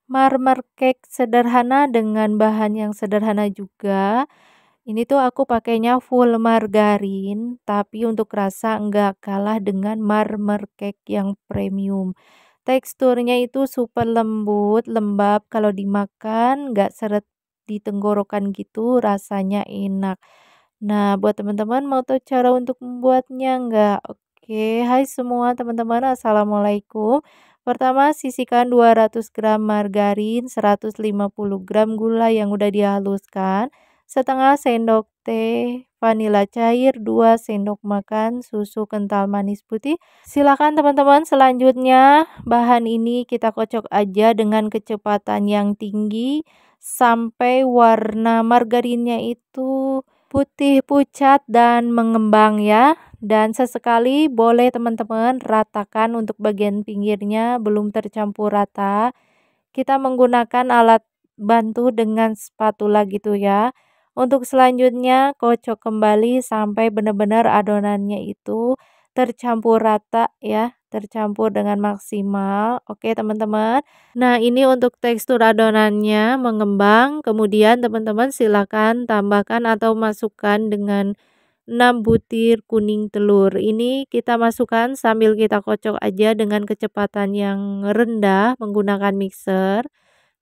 marmer cake sederhana dengan bahan yang sederhana juga. Ini tuh aku pakainya full margarin, tapi untuk rasa nggak kalah dengan marmer cake yang premium. Teksturnya itu super lembut, lembab, kalau dimakan nggak seret di tenggorokan gitu, rasanya enak. Nah, buat teman-teman mau tahu cara untuk membuatnya nggak? Oke, hai semua teman-teman, assalamualaikum. Pertama, sisihkan 200 gram margarin, 150 gram gula yang udah dihaluskan, setengah sendok teh vanila cair, 2 sendok makan susu kental manis putih. Silakan teman-teman, selanjutnya bahan ini kita kocok aja dengan kecepatan yang tinggi sampai warna margarinnya itu putih pucat dan mengembang ya. Dan sesekali boleh teman-teman ratakan untuk bagian pinggirnya belum tercampur rata. Kita menggunakan alat bantu dengan spatula gitu ya. Untuk selanjutnya kocok kembali sampai benar-benar adonannya itu tercampur rata ya, tercampur dengan maksimal. Oke teman-teman. Nah, ini untuk tekstur adonannya mengembang. Kemudian teman-teman silakan tambahkan atau masukkan dengan 6 butir kuning telur. Ini kita masukkan sambil kita kocok aja dengan kecepatan yang rendah menggunakan mixer.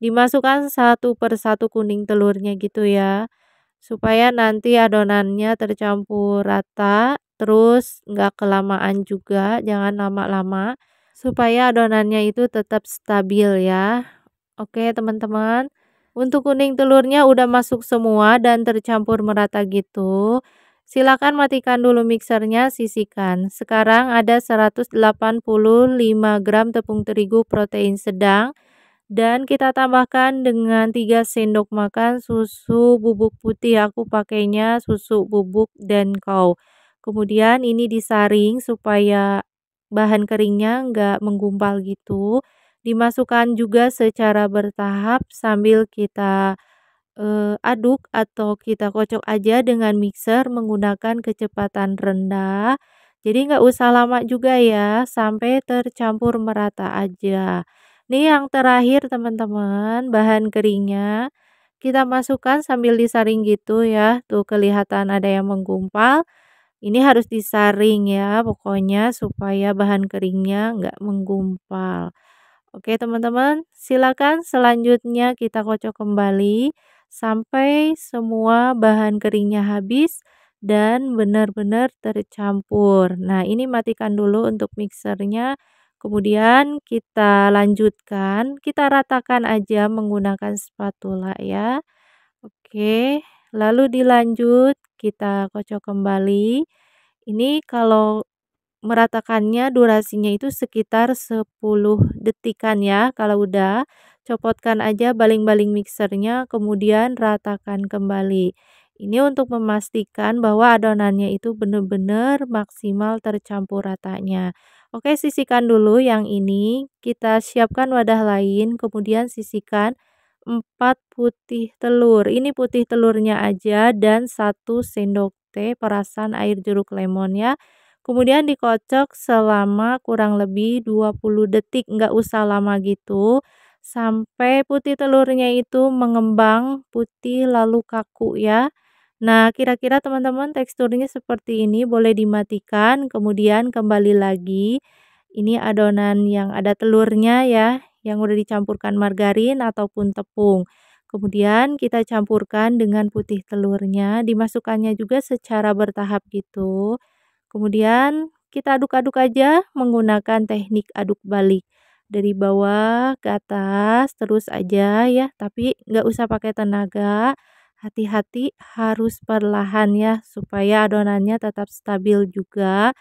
Dimasukkan satu per satu kuning telurnya gitu ya. Supaya nanti adonannya tercampur rata, terus nggak kelamaan juga, jangan lama-lama. Supaya adonannya itu tetap stabil ya. Oke teman-teman. Untuk kuning telurnya udah masuk semua dan tercampur merata gitu. Silakan matikan dulu mixernya, sisihkan. Sekarang ada 185 gram tepung terigu protein sedang dan kita tambahkan dengan 3 sendok makan susu bubuk putih. Aku pakainya susu bubuk Denkau. Kemudian ini disaring supaya bahan keringnya nggak menggumpal gitu. Dimasukkan juga secara bertahap sambil kita aduk atau kita kocok aja dengan mixer menggunakan kecepatan rendah. Jadi nggak usah lama juga ya, sampai tercampur merata aja. Nih yang terakhir teman-teman, bahan keringnya kita masukkan sambil disaring gitu ya. Tuh kelihatan ada yang menggumpal. Ini harus disaring ya, pokoknya supaya bahan keringnya nggak menggumpal. Oke teman-teman, silakan selanjutnya kita kocok kembali sampai semua bahan keringnya habis dan benar-benar tercampur. Nah, ini matikan dulu untuk mixernya. Kemudian kita lanjutkan, kita ratakan aja menggunakan spatula ya. Oke, lalu dilanjut kita kocok kembali. Ini kalau meratakannya durasinya itu sekitar 10 detikan ya. Kalau udah, copotkan aja baling-baling mixernya, kemudian ratakan kembali. Ini untuk memastikan bahwa adonannya itu benar-benar maksimal tercampur ratanya. Oke, sisihkan dulu yang ini. Kita siapkan wadah lain, kemudian sisihkan 4 putih telur. Ini putih telurnya aja dan 1 sendok teh perasan air jeruk lemon ya. Kemudian dikocok selama kurang lebih 20 detik, nggak usah lama gitu. Sampai putih telurnya itu mengembang putih lalu kaku ya. Nah, kira-kira teman-teman teksturnya seperti ini, boleh dimatikan, kemudian kembali lagi. Ini adonan yang ada telurnya ya, yang udah dicampurkan margarin ataupun tepung. Kemudian kita campurkan dengan putih telurnya, dimasukkannya juga secara bertahap gitu. Kemudian kita aduk-aduk aja menggunakan teknik aduk balik. Dari bawah ke atas terus aja ya, tapi nggak usah pakai tenaga. Hati-hati harus perlahan ya, supaya adonannya tetap stabil juga.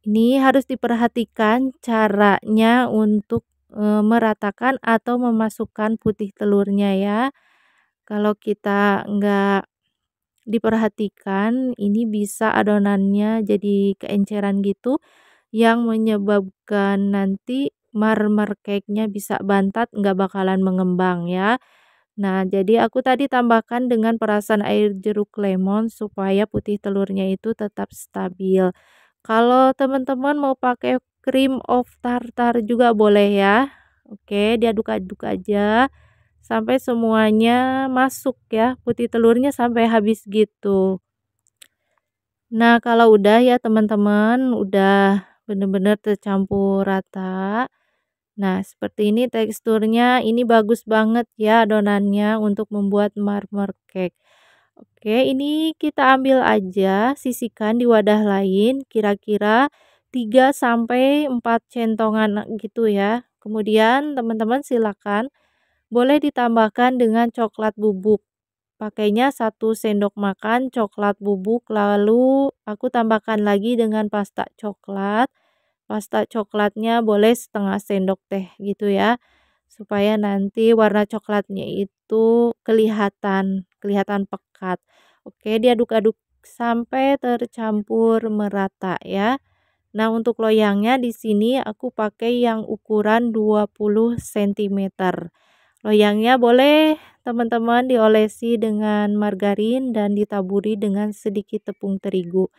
Ini harus diperhatikan caranya untuk meratakan atau memasukkan putih telurnya ya. Kalau kita nggak diperhatikan, ini bisa adonannya jadi keenceran gitu, yang menyebabkan nanti marmer cake-nya bisa bantat, nggak bakalan mengembang ya. Nah, jadi aku tadi tambahkan dengan perasan air jeruk lemon supaya putih telurnya itu tetap stabil. Kalau teman-teman mau pakai cream of tartar juga boleh ya. Oke, diaduk-aduk aja sampai semuanya masuk ya, putih telurnya sampai habis gitu. Nah, kalau udah ya teman-teman, udah bener-bener tercampur rata. Nah, seperti ini teksturnya, ini bagus banget ya adonannya untuk membuat marmer cake. Oke, ini kita ambil aja, sisihkan di wadah lain, kira-kira 3 sampai 4 centongan gitu ya. Kemudian teman-teman silakan boleh ditambahkan dengan coklat bubuk. Pakainya 1 sendok makan coklat bubuk, lalu aku tambahkan lagi dengan pasta coklat. Pasta coklatnya boleh setengah sendok teh gitu ya. Supaya nanti warna coklatnya itu kelihatan pekat. Oke, diaduk-aduk sampai tercampur merata ya. Nah, untuk loyangnya di sini aku pakai yang ukuran 20 cm. Loyangnya boleh teman-teman diolesi dengan margarin dan ditaburi dengan sedikit tepung terigu.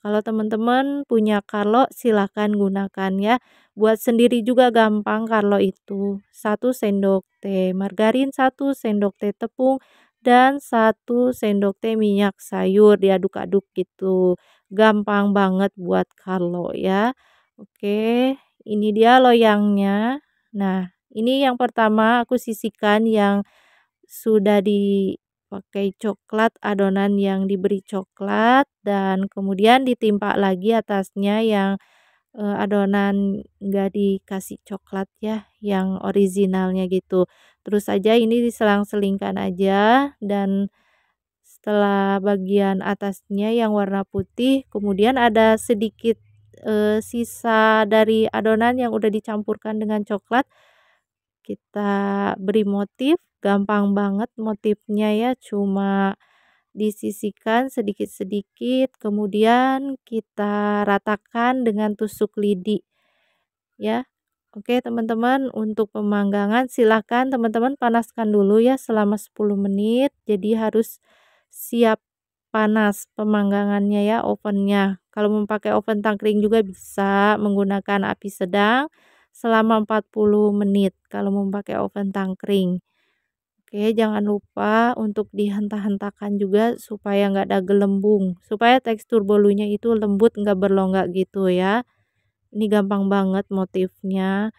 Kalau teman-teman punya Carlo silahkan gunakan ya. Buat sendiri juga gampang Carlo itu. 1 sendok teh margarin, 1 sendok teh tepung, dan 1 sendok teh minyak sayur diaduk-aduk gitu. Gampang banget buat Carlo ya. Oke, ini dia loyangnya. Nah, ini yang pertama aku sisihkan yang sudah dipakai coklat, adonan yang diberi coklat, dan kemudian ditimpa lagi atasnya yang adonan nggak dikasih coklat ya, yang originalnya gitu. Terus aja ini diselang-selingkan aja, dan setelah bagian atasnya yang warna putih, kemudian ada sedikit sisa dari adonan yang udah dicampurkan dengan coklat, kita beri motif. Gampang banget motifnya ya, cuma disisihkan sedikit-sedikit, kemudian kita ratakan dengan tusuk lidi ya. Oke teman-teman, untuk pemanggangan silahkan teman-teman panaskan dulu ya selama 10 menit. Jadi harus siap panas pemanggangannya ya, ovennya. Kalau mau pakai oven tangkring juga bisa menggunakan api sedang selama 40 menit kalau mau pakai oven tangkring. Oke, jangan lupa untuk dihentak-hentakan juga supaya nggak ada gelembung, supaya tekstur bolunya itu lembut nggak berlonggak gitu ya. Ini gampang banget motifnya.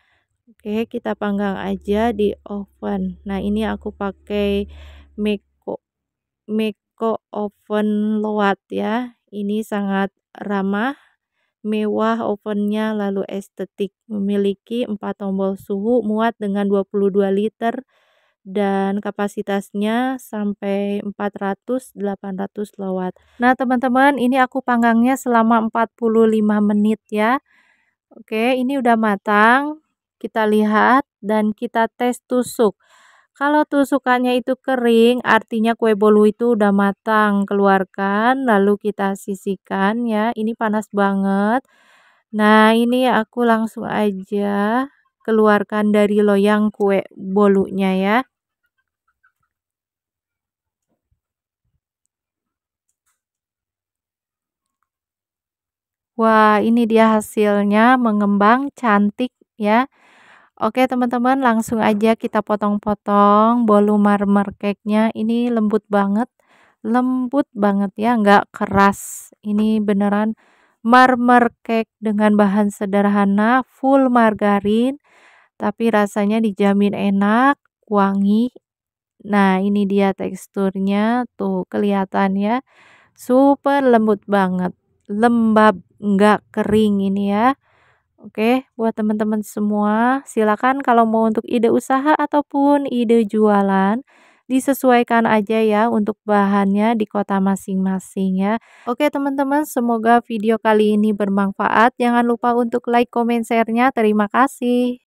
Oke, kita panggang aja di oven. Nah, ini aku pakai Meko Meko oven load ya. Ini sangat ramah, mewah ovennya, lalu estetik. Memiliki 4 tombol suhu, muat dengan 22 liter dan kapasitasnya sampai 400-800 watt. Nah, teman-teman, ini aku panggangnya selama 45 menit ya. Oke, ini udah matang. Kita lihat dan kita tes tusuk. Kalau tusukannya itu kering, artinya kue bolu itu udah matang. Keluarkan, lalu kita sisihkan ya. Ini panas banget. Nah, ini aku langsung aja keluarkan dari loyang kue bolunya ya. Wah, ini dia hasilnya mengembang cantik ya. Oke teman-teman, langsung aja kita potong-potong bolu marmer cake-nya. Ini lembut banget ya, nggak keras. Ini beneran marmer cake dengan bahan sederhana, full margarin, tapi rasanya dijamin enak, wangi. Nah, ini dia teksturnya, tuh kelihatan ya, super lembut banget, lembab, nggak kering ini ya. Oke, buat teman-teman semua, silakan kalau mau untuk ide usaha ataupun ide jualan, disesuaikan aja ya untuk bahannya di kota masing-masing ya. Oke teman-teman, semoga video kali ini bermanfaat. Jangan lupa untuk like, comment, share-nya. Terima kasih.